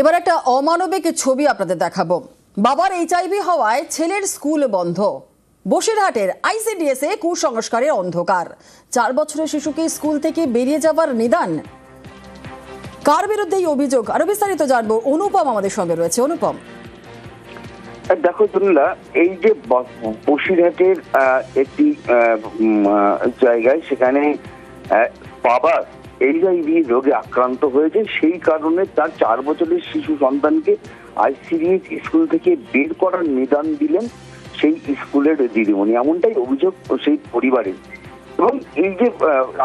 এবার একটা অমানবিক ছবি আপনাদের দেখাবো। বাবার এইচআইভি হওয়ায় ছেলের স্কুল বন্ধ। বসিরহাটের আইসিডিএস এ কুসংস্কারের অন্ধকার। 4 বছরের শিশুকে স্কুল থেকে বেরিয়ে যাওয়ার নিদান। কার বিরুদ্ধে এই অভিযোগ, আরো বিস্তারিত জানবো। অনুপম আমাদের সঙ্গে রয়েছে। অনুপম, দেখো তুমিলা, এই যে বসিরহাটের একটি জায়গায় সেখানে বাবা এইচআইভি রোগে আক্রান্ত হয়েছে, সেই কারণে তার 4 বছরের শিশু সন্তানকে আইসিডিএস স্কুল থেকে বের করার নিদান দিলেন সেই স্কুলের দিদিমণি। এমনটাই অভিযোগ সেই পরিবারের। এবং এই যে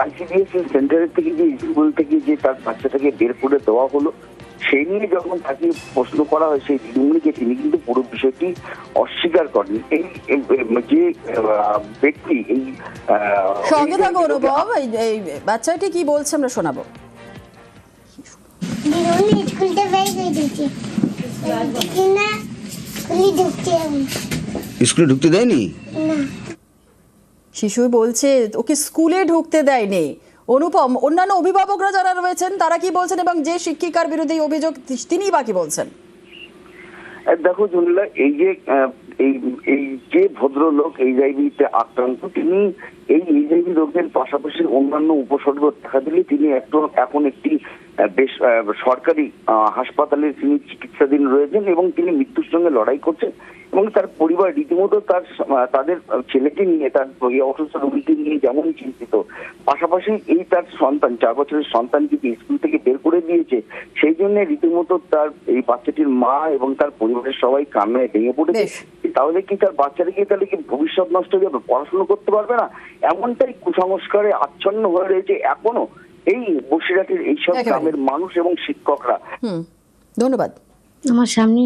আইসিডিএস সেন্টারের থেকে যে স্কুল থেকে যে তার বাচ্চাটাকে বের করে দেওয়া হলো, সেই নিয়ে যখন তাকে প্রশ্ন করা হয় সেই দিদিমণিকে, তিনি কিন্তু পুরো বিষয়টি অস্বীকার করেন। এই যে ব্যক্তি এই সঙ্গে থাকো অনুপম। এই বাচ্চাটি কি বলছে আমরা শোনাবো। স্কুলে ঢুকতে দেয়নি, শিশু বলছে ওকে স্কুলে ঢুকতে দেয়নি। অনুপম, অন্যান্য অভিভাবকরা যারা রয়েছেন তারা কি বলছেন, এবং যে শিক্ষিকার বিরুদ্ধে এই অভিযোগ তিনি বা কি বলছেন? দেখো জুনিলা, এই যে ভদ্রলোক এইচআইভিতে আক্রান্ত, তিনি এই এইচআইভি রোগের পাশাপাশি অন্যান্য উপসর্গ দেখা দিলে তিনি এখন একটি বেশ সরকারি হাসপাতালে তিনি চিকিৎসাধীন রয়েছেন এবং তিনি মৃত্যুর সঙ্গে লড়াই করছেন। এবং তার পরিবার রীতিমতো তাদের ছেলেকে নিয়ে, তার অসুস্থ রোগীকে নিয়ে যেমন চিন্তিত, পাশাপাশি এই তার সন্তান 4 বছরের সন্তানকে স্কুল থেকে বের করে দিয়েছে, সেই জন্য রীতিমতো তার এই বাচ্চাটির মা এবং তার পরিবারের সবাই কান্নায় ভেঙে পড়েছে। তাহলে কি তার বাচ্চাটা কি তাহলে কি ভবিষ্যৎ নষ্ট হয়ে যাবে, পড়াশোনা করতে পারবে না? এমনটাই কুসংস্কারে আচ্ছন্ন হয়ে রয়েছে এখনো এই বসিরহাটের এইসব গ্রামের মানুষ এবং শিক্ষকরা। ধন্যবাদ। আমার সামনে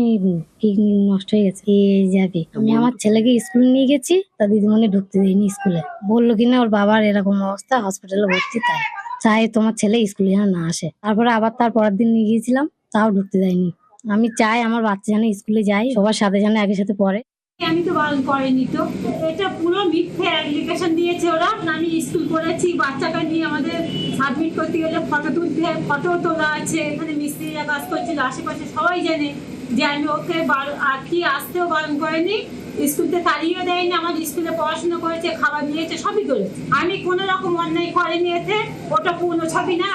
কিডনি নষ্ট হয়ে গেছে, যাবে। আমি আমার ছেলেকে স্কুলে নিয়ে গেছি, তা দিদিমণি ঢুকতে দেয়নি স্কুলে। বললো কিনা ওর বাবার এরকম অবস্থা, হসপিটালে ভর্তি, তাই চাই তোমার ছেলে স্কুলে যেন না আসে। তারপরে আবার তার পরের দিন নিয়ে গিয়েছিলাম, তাও ঢুকতে দেয়নি। আমি চাই আমার বাচ্চা যেন স্কুলে যায়, সবার সাথে যেন একই সাথে পড়ে। আমি তো বারণ করিনি, তো এটা পুরো মিথ্যে অ্যাপ্লিকেশন দিয়েছে ওরা। আমি স্কুল করেছি, বাচ্চাটা নিয়ে আমাদের সাবমিট করতে গেলে ফটো তোলা আছে, এখানে মিস্ত্রিরা কাজ করছিল, আশেপাশে সবাই জানে যে আমি ওকে আর কি আসতেও বারণ করেনি, স্কুলতে তাড়িয়ে দেয়নি, আমার স্কুলে পড়াশোনা করেছে, খাবার নিয়েছে, সবই করেছে। আমি কোনো রকম অন্যায় করিনি, এতে ওটা পূর্ণ ছবি না।